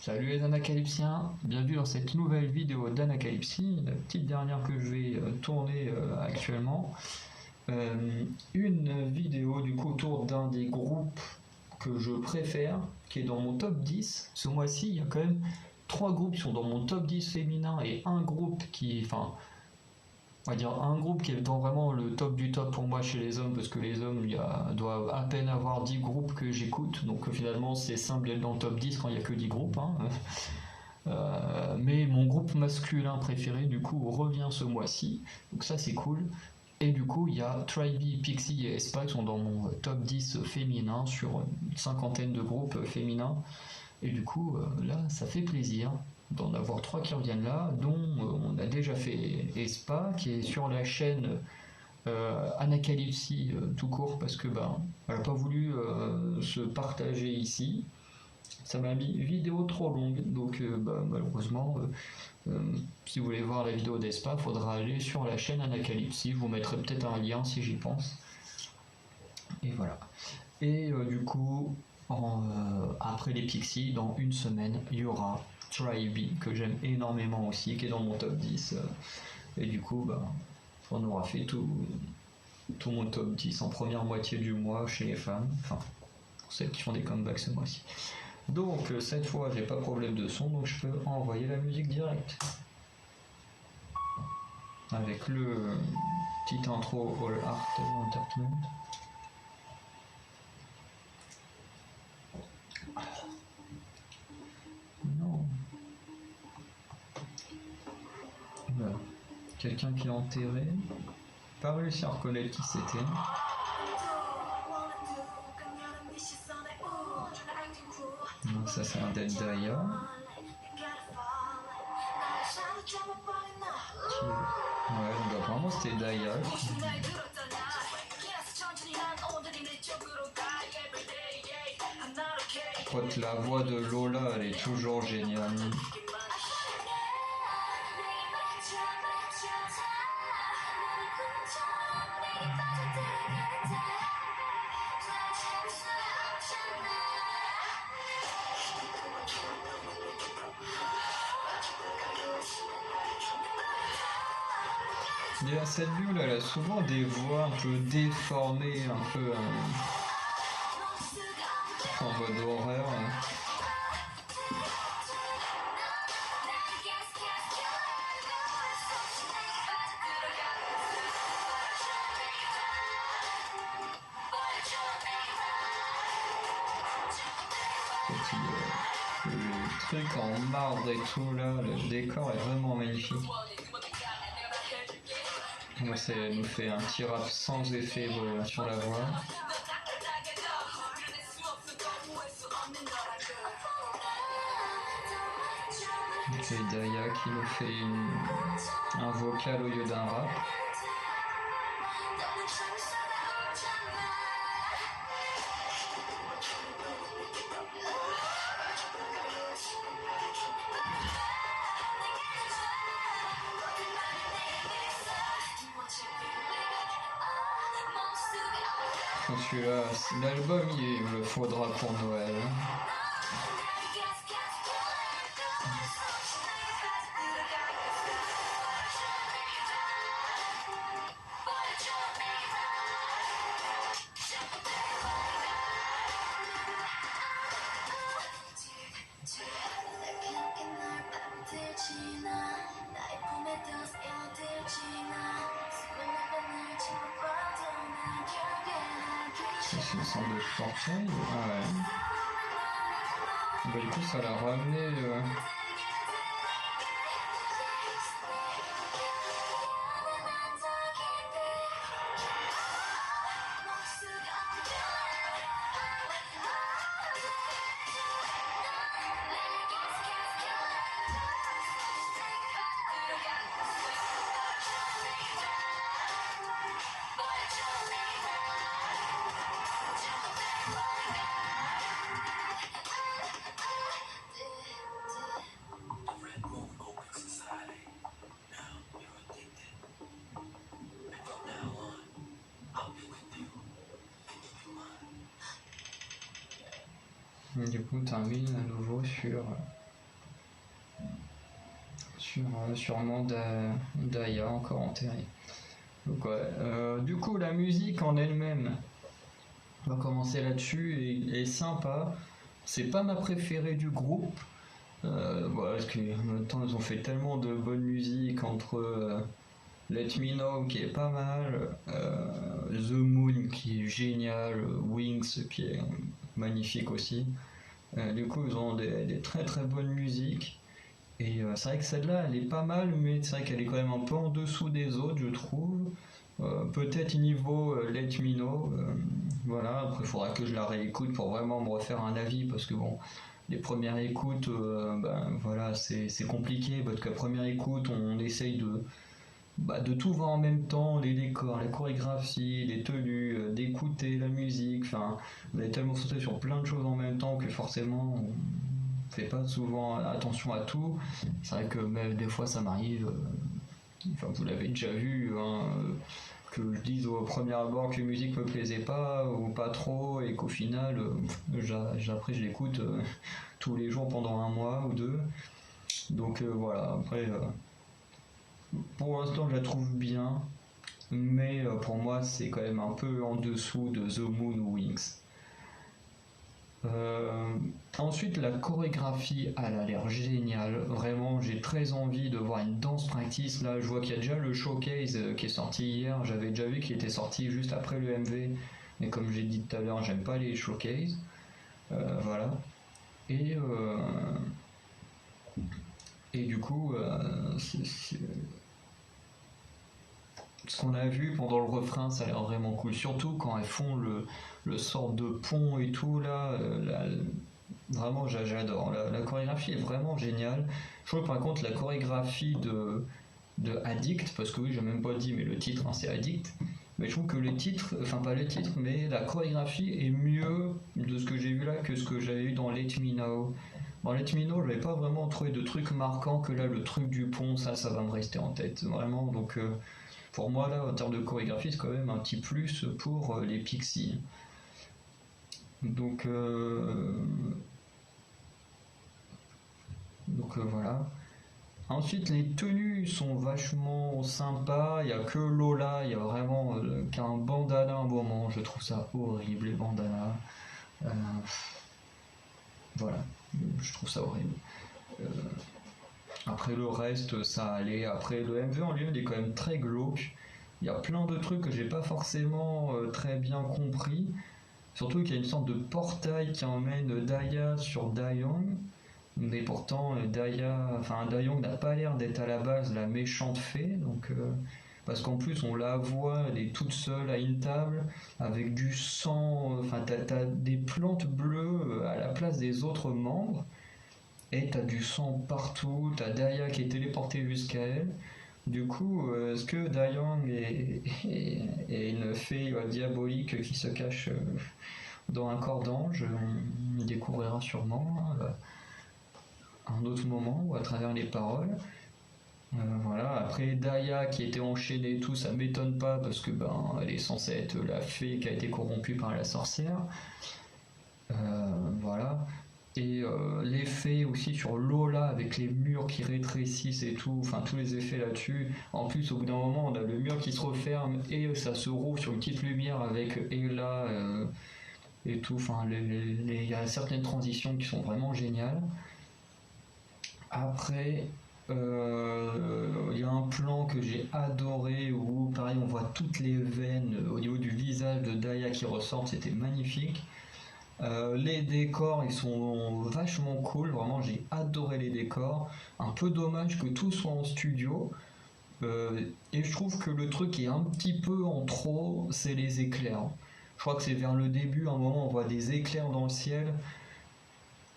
Salut les Anacalypsiens, bienvenue dans cette nouvelle vidéo d'Anacalypsie, la petite dernière que je vais tourner actuellement. Une vidéo du coup autour d'un des groupes que je préfère, qui est dans mon top 10. Ce mois-ci, il y a quand même 3 groupes qui sont dans mon top 10 féminin et un groupe qui, enfin, on va dire un groupe qui est dans vraiment le top du top pour moi chez les hommes, parce que les hommes doivent à peine avoir 10 groupes que j'écoute, donc finalement c'est simple d'être dans le top 10 quand il n'y a que 10 groupes. Mais mon groupe masculin préféré du coup revient ce mois-ci, donc ça c'est cool. Et du coup il y a Tribe, Pixie et aespa qui sont dans mon top 10 féminin sur une cinquantaine de groupes féminins. Et du coup là ça fait plaisir d'en avoir 3 qui reviennent là, dont on a déjà fait aespa qui est sur la chaîne Anacalypsie tout court, parce que elle n'a pas voulu se partager ici. Ça m'a mis vidéo trop longue, donc malheureusement si vous voulez voir la vidéo d'aespa, il faudra aller sur la chaîne Anacalypsie. Je vous mettrai peut-être un lien si j'y pense. Et voilà. Et du coup après les Pixies, dans une semaine il y aura Tribe, que j'aime énormément aussi, qui est dans mon top 10. Et du coup, on aura fait tout mon top 10 en première moitié du mois chez les femmes. Enfin, pour celles qui font des comebacks ce mois-ci. Donc, cette fois, j'ai pas de problème de son, donc je peux envoyer la musique direct. Avec le petit intro All Art Entertainment. Non. Voilà. Quelqu'un qui l'a enterré. Pas réussi à reconnaître qui c'était. Non, ça c'est un Dead Daya. Ouais, donc apparemment c'était Daya. Je crois que la voix de Lola, elle est toujours géniale. Et cette bulle, elle a souvent des voix un peu déformées, un peu en mode horreur. Le truc en marbre et tout là, le décor est vraiment magnifique. Moi, ça nous fait un petit rap sans effet sur la voix. C'est Daya qui nous fait un vocal au lieu d'un rap. Celui-là, l'album il me faudra pour Noël. C'est une sorte de portail. Ah ouais. Du coup ça l'a ramené. Du coup, termine à nouveau sur sûrement Daya encore enterré. Donc ouais. Du coup, la musique en elle-même, on va commencer là-dessus, est sympa. C'est pas ma préférée du groupe. Voilà, parce qu'en même temps, ils ont fait tellement de bonne musique entre Let Me Know qui est pas mal, The Moon qui est génial, Wings qui est magnifique aussi. Du coup, ils ont des très très bonnes musiques. Et c'est vrai que celle-là, elle est pas mal, mais c'est vrai qu'elle est quand même un peu en dessous des autres, je trouve. Peut-être niveau Let Me Know. Voilà, après il faudra que je la réécoute pour vraiment me refaire un avis, parce que bon, les premières écoutes, ben, voilà, c'est compliqué, parce qu'à première écoute, on essaye de tout voir en même temps, les décors, la chorégraphie, les tenues, d'écouter la musique, enfin, on est tellement sauté sur plein de choses en même temps que forcément on fait pas souvent attention à tout. C'est vrai que même des fois ça m'arrive, enfin vous l'avez déjà vu, hein, que je dise au premier abord que la musique me plaisait pas ou pas trop et qu'au final, après je l'écoute tous les jours pendant un mois ou deux. Donc voilà, après pour l'instant je la trouve bien, mais pour moi c'est quand même un peu en dessous de The Moon ou Wings. Euh, Ensuite, la chorégraphie, elle a l'air géniale. Vraiment, j'ai très envie de voir une danse practice. Là, je vois qu'il y a déjà le showcase qui est sorti hier. J'avais déjà vu qu'il était sorti juste après le MV. Mais comme j'ai dit tout à l'heure, j'aime pas les showcases. Voilà. Et, euh, et du coup, ce qu'on a vu pendant le refrain, ça a l'air vraiment cool. Surtout quand elles font le sort de pont et tout, là. Vraiment, j'adore. La chorégraphie est vraiment géniale. Je trouve par contre la chorégraphie de Addict, parce que oui, j'ai même pas dit, mais le titre, hein, c'est Addict. Mais je trouve que le titre, enfin pas le titre, mais la chorégraphie est mieux de ce que j'ai vu là que ce que j'avais eu dans Let Me Know. Dans Let Me Know, j'avais pas vraiment trouvé de trucs marquants que là, le truc du pont, ça va me rester en tête, vraiment. Donc pour moi, là, en termes de chorégraphie, c'est quand même un petit plus pour les Pixies. Donc, voilà. Ensuite, les tenues sont vachement sympas. Il n'y a que Lola, il y a vraiment qu'un bandana à un moment. Je trouve ça horrible, les bandanas. Euh, voilà, je trouve ça horrible. Euh, Après le reste, ça allait. Après le MV en lui-même, il est quand même très glauque. Il y a plein de trucs que j'ai pas forcément très bien compris. Surtout qu'il y a une sorte de portail qui emmène Daya sur Dayong. Mais pourtant, Dayong n'a pas l'air d'être à la base la méchante fée, donc parce qu'en plus on la voit, elle est toute seule à une table avec du sang. Enfin, t'as des plantes bleues à la place des autres membres, et t'as du sang partout. T'as Daya qui est téléportée jusqu'à elle. Du coup, est-ce que Dayong est une fée diabolique qui se cache dans un corps d'ange? On y découvrira sûrement, hein, à un autre moment ou à travers les paroles. Voilà. Après Daya qui était enchaînée et tout, ça m'étonne pas parce que elle est censée être la fée qui a été corrompue par la sorcière. Voilà. Et l'effet aussi sur Lola avec les murs qui rétrécissent et tout, enfin tous les effets là-dessus. En plus, au bout d'un moment, on a le mur qui se referme et ça se rouvre sur une petite lumière avec Ella et tout. Enfin, il y a certaines transitions qui sont vraiment géniales. Après, il y a un plan que j'ai adoré où, pareil, on voit toutes les veines au niveau du visage de Daya qui ressortent, c'était magnifique. Les décors, ils sont vachement cool, vraiment, j'ai adoré les décors. Un peu dommage que tout soit en studio. Et je trouve que le truc qui est un petit peu en trop, c'est les éclairs. Je crois que c'est vers le début, à un moment, on voit des éclairs dans le ciel.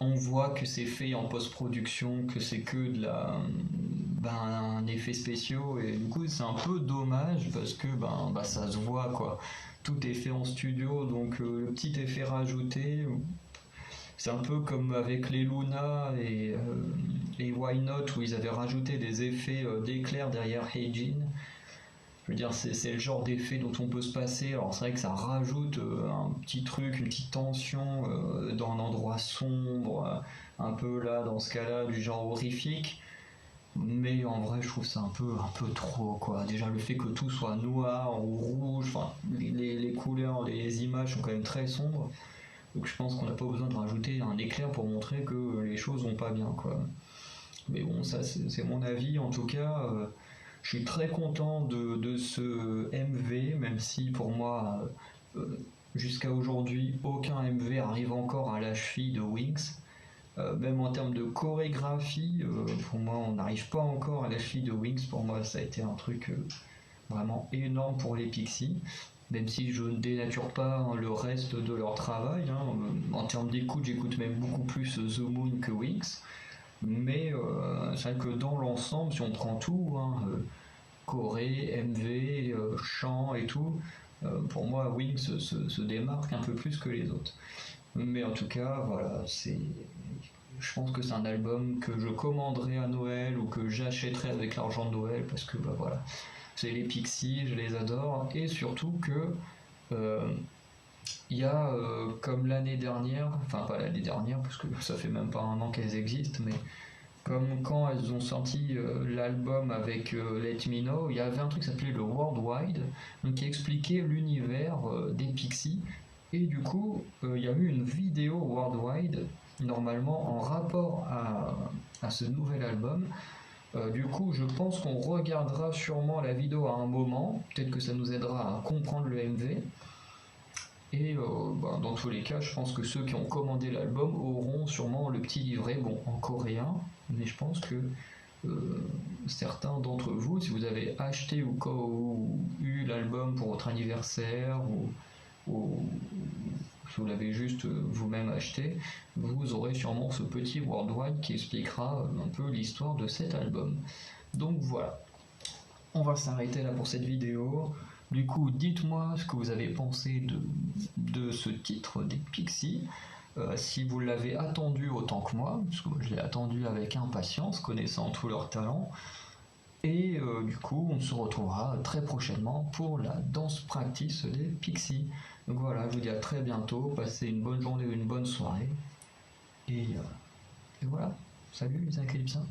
On voit que c'est fait en post-production, que c'est que un effet spéciaux, et du coup c'est un peu dommage parce que ça se voit quoi. Tout est fait en studio, donc le petit effet rajouté, c'est un peu comme avec les Luna et Why Not où ils avaient rajouté des effets d'éclair derrière Heijin. Je veux dire, c'est le genre d'effet dont on peut se passer. Alors c'est vrai que ça rajoute un petit truc, une petite tension dans un endroit sombre, un peu là, dans ce cas-là, du genre horrifique. mais en vrai je trouve ça un peu trop quoi. Déjà le fait que tout soit noir ou rouge, enfin les couleurs, les images sont quand même très sombres, donc je pense qu'on n'a pas besoin de rajouter un éclair pour montrer que les choses vont pas bien quoi. Mais bon, ça c'est mon avis en tout cas. Je suis très content de ce MV, même si pour moi jusqu'à aujourd'hui aucun MV arrive encore à la cheville de Wings. Même en termes de chorégraphie, pour moi, on n'arrive pas encore à la cheville de Wings. Pour moi, ça a été un truc vraiment énorme pour les Pixies. Même si je ne dénature pas le reste de leur travail. Hein. En termes d'écoute, j'écoute même beaucoup plus The Moon que Wings. Mais c'est vrai que dans l'ensemble, si on prend tout, hein, choré, MV, chant et tout, pour moi, Wings se démarque un peu plus que les autres. Mais en tout cas, voilà, je pense que c'est un album que je commanderai à Noël ou que j'achèterai avec l'argent de Noël parce que bah voilà, c'est les Pixies, je les adore et surtout que euh, il y a comme l'année dernière, enfin pas l'année dernière parce que ça fait même pas un an qu'elles existent, mais comme quand elles ont sorti l'album avec Let Me Know, il y avait un truc qui s'appelait le Worldwide, donc qui expliquait l'univers des Pixies. Et du coup, il y a eu une vidéo Worldwide, normalement en rapport à ce nouvel album. Du coup, je pense qu'on regardera sûrement la vidéo à un moment, peut-être que ça nous aidera à comprendre le MV. Et bah, dans tous les cas, je pense que ceux qui ont commandé l'album auront sûrement le petit livret, bon, en coréen, mais je pense que certains d'entre vous, si vous avez acheté ou eu l'album pour votre anniversaire ou si vous l'avez juste vous-même acheté, vous aurez sûrement ce petit worldwide qui expliquera un peu l'histoire de cet album. Donc voilà, on va s'arrêter là pour cette vidéo. Du coup, dites-moi ce que vous avez pensé de ce titre des Pixies. Si vous l'avez attendu autant que moi, parce que moi je l'ai attendu avec impatience, connaissant tout leur talent. Et du coup, on se retrouvera très prochainement pour la danse practice des Pixies. Donc voilà, je vous dis à très bientôt, passez une bonne journée ou une bonne soirée. Et voilà, salut les Eclipsiens.